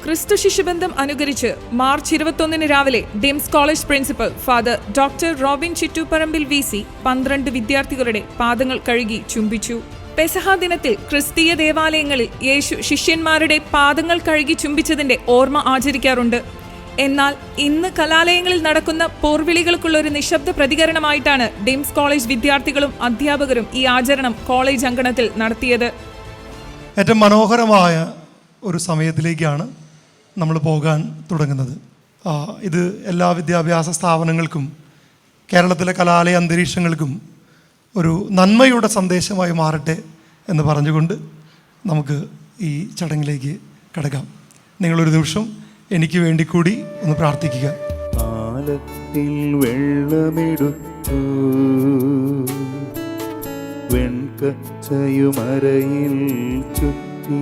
ക്രിസ്തു ശിശുബന്ധം അനുകരിച്ച് മാർച്ച് 21 രാവിലെ ഡിംസ് college principal father doctor Robin Chittuparambil VC 12 വിദ്യാർത്ഥികളുടെ പാദങ്ങൾ കഴുകി ചുംബിച്ചു. പെസഹ ദിനത്തിൽ ക്രിസ്തീയ ദേവാലയങ്ങളിൽ യേശു ശിഷ്യന്മാരുടെ പാദങ്ങൾ കഴുകി ചുംബിച്ചതിന്റെ ഓർമ്മ ആചരിക്കാറുണ്ട്. എന്നാൽ ഇന്ന് കലാലയങ്ങളിൽ നടക്കുന്ന പോർവിളികൾക്കുള്ള ഒരു നിശബ്ദ പ്രതികരണമായിട്ടാണ് ഡിംസ് കോളേജ് വിദ്യാർത്ഥികളും അധ്യാപകരും ഈ ആചരണം കോളേജ് അങ്കണത്തിൽ നടത്തിയത്. ഏറ്റവും മനോഹരമായ ഒരു സമയത്തിലേക്കാണ് നമ്മൾ പോകാൻ തുടങ്ങുന്നത്. ഇത് എല്ലാ വിദ്യാഭ്യാസ സ്ഥാപനങ്ങൾക്കും കേരളത്തിലെ കലാലയ അന്തരീക്ഷങ്ങൾക്കും ഒരു നന്മയുടെ സന്ദേശമായി മാറട്ടെ എന്ന് പറഞ്ഞുകൊണ്ട് നമുക്ക് ഈ ചടങ്ങിലേക്ക് കടക്കാം. നിങ്ങളൊരു നിമിഷം എനിക്ക് വേണ്ടി കൂടി ഒന്ന് പ്രാർത്ഥിക്കുക. കാലത്തിൽ വെള്ളമെടുത്തു വെൺകച്ചയുമരയിൽ ചുറ്റി